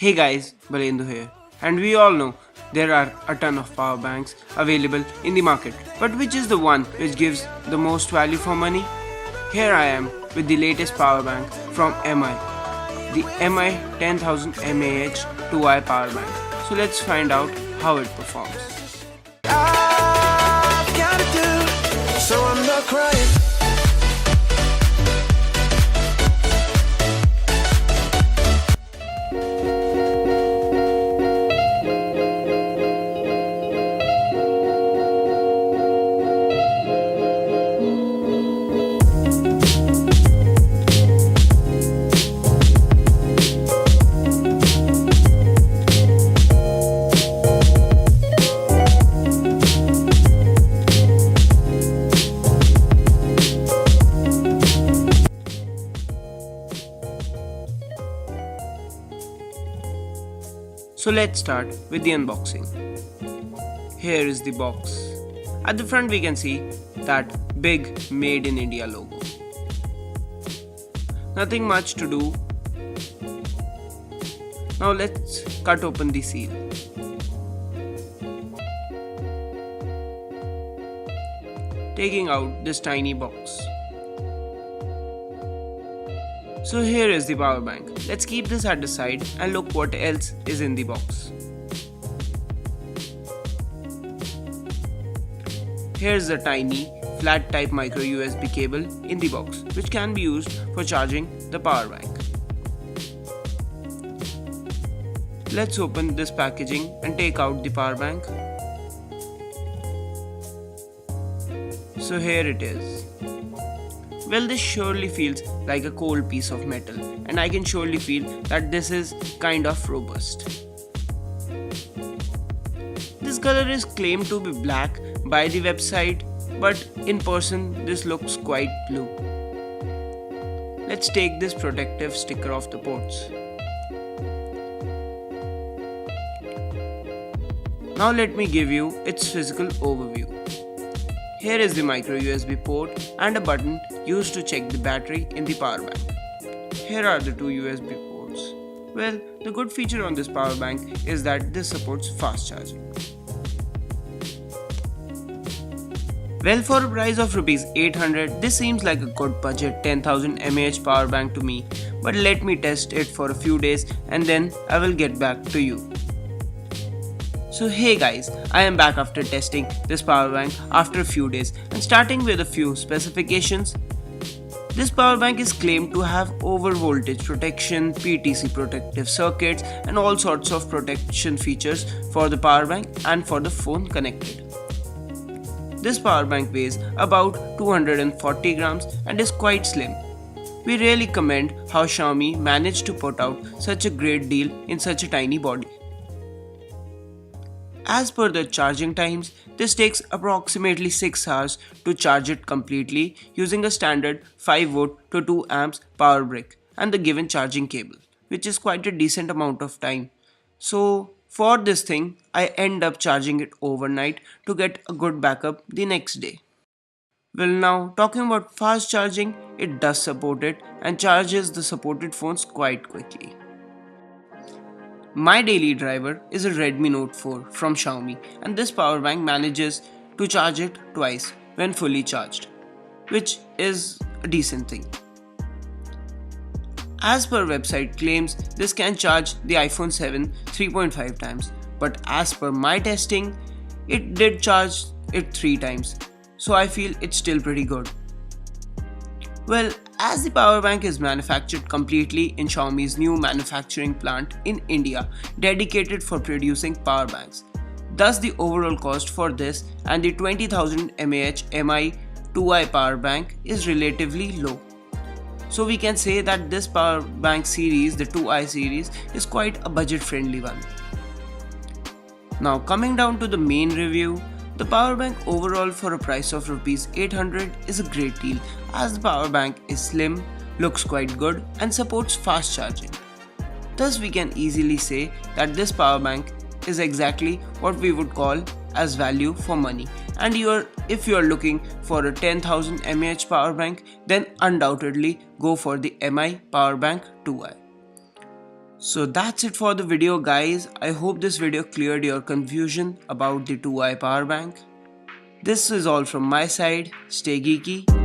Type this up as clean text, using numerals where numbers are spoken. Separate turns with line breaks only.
Hey guys, Balendu here. And we all know there are a ton of power banks available in the market. But which is the one which gives the most value for money? Here I am with the latest power bank from MI, the MI 10000 mAh 2i power bank. So let's find out how it performs.
I've gotta do, so I'm not crying.
So let's start with the unboxing. Here is the box. At the front we can see that big Made in India logo. Nothing much to do. Now let's cut open the seal. Taking out this tiny box. So here is the power bank. Let's keep this at the side and look what else is in the box. Here's the tiny flat type micro USB cable in the box, which can be used for charging the power bank. Let's open this packaging and take out the power bank. So here it is. Well, this surely feels like a cold piece of metal, and I can surely feel that this is kind of robust. This color is claimed to be black by the website, but in person this looks quite blue. Let's take this protective sticker off the ports. Now let me give you its physical overview. Here is the micro USB port and a button used to check the battery in the power bank. Here are the two USB ports. Well, the good feature on this power bank is that this supports fast charging. Well, for a price of Rs 800, this seems like a good budget 10000 mAh power bank to me, but let me test it for a few days and then I will get back to you. So hey guys, I am back after testing this power bank after a few days, and starting with a few specifications. This power bank is claimed to have over voltage protection, PTC protective circuits and all sorts of protection features for the power bank and for the phone connected. This power bank weighs about 240 grams and is quite slim. We really commend how Xiaomi managed to put out such a great deal in such a tiny body. As per the charging times, this takes approximately 6 hours to charge it completely using a standard 5V to 2A power brick and the given charging cable, which is quite a decent amount of time. So for this thing, I end up charging it overnight to get a good backup the next day. Well, now talking about fast charging, it does support it and charges the supported phones quite quickly. My daily driver is a Redmi Note 4 from Xiaomi, and this power bank manages to charge it twice when fully charged, which is a decent thing. As per website claims, this can charge the iPhone 7 3.5 times, but as per my testing, it did charge it 3 times, so I feel it's still pretty good. Well, as the power bank is manufactured completely in Xiaomi's new manufacturing plant in India dedicated for producing power banks, thus the overall cost for this and the 20000 mAh MI 2i power bank is relatively low. So we can say that this power bank series, the 2i series, is quite a budget friendly one. Now coming down to the main review, the power bank overall for a price of Rs 800 is a great deal, as the power bank is slim, looks quite good and supports fast charging. Thus we can easily say that this power bank is exactly what we would call as value for money, and if you are looking for a 10000 mAh power bank, then undoubtedly go for the MI Powerbank 2i. So that's it for the video guys. I hope this video cleared your confusion about the 2i power bank. This is all from my side. Stay geeky.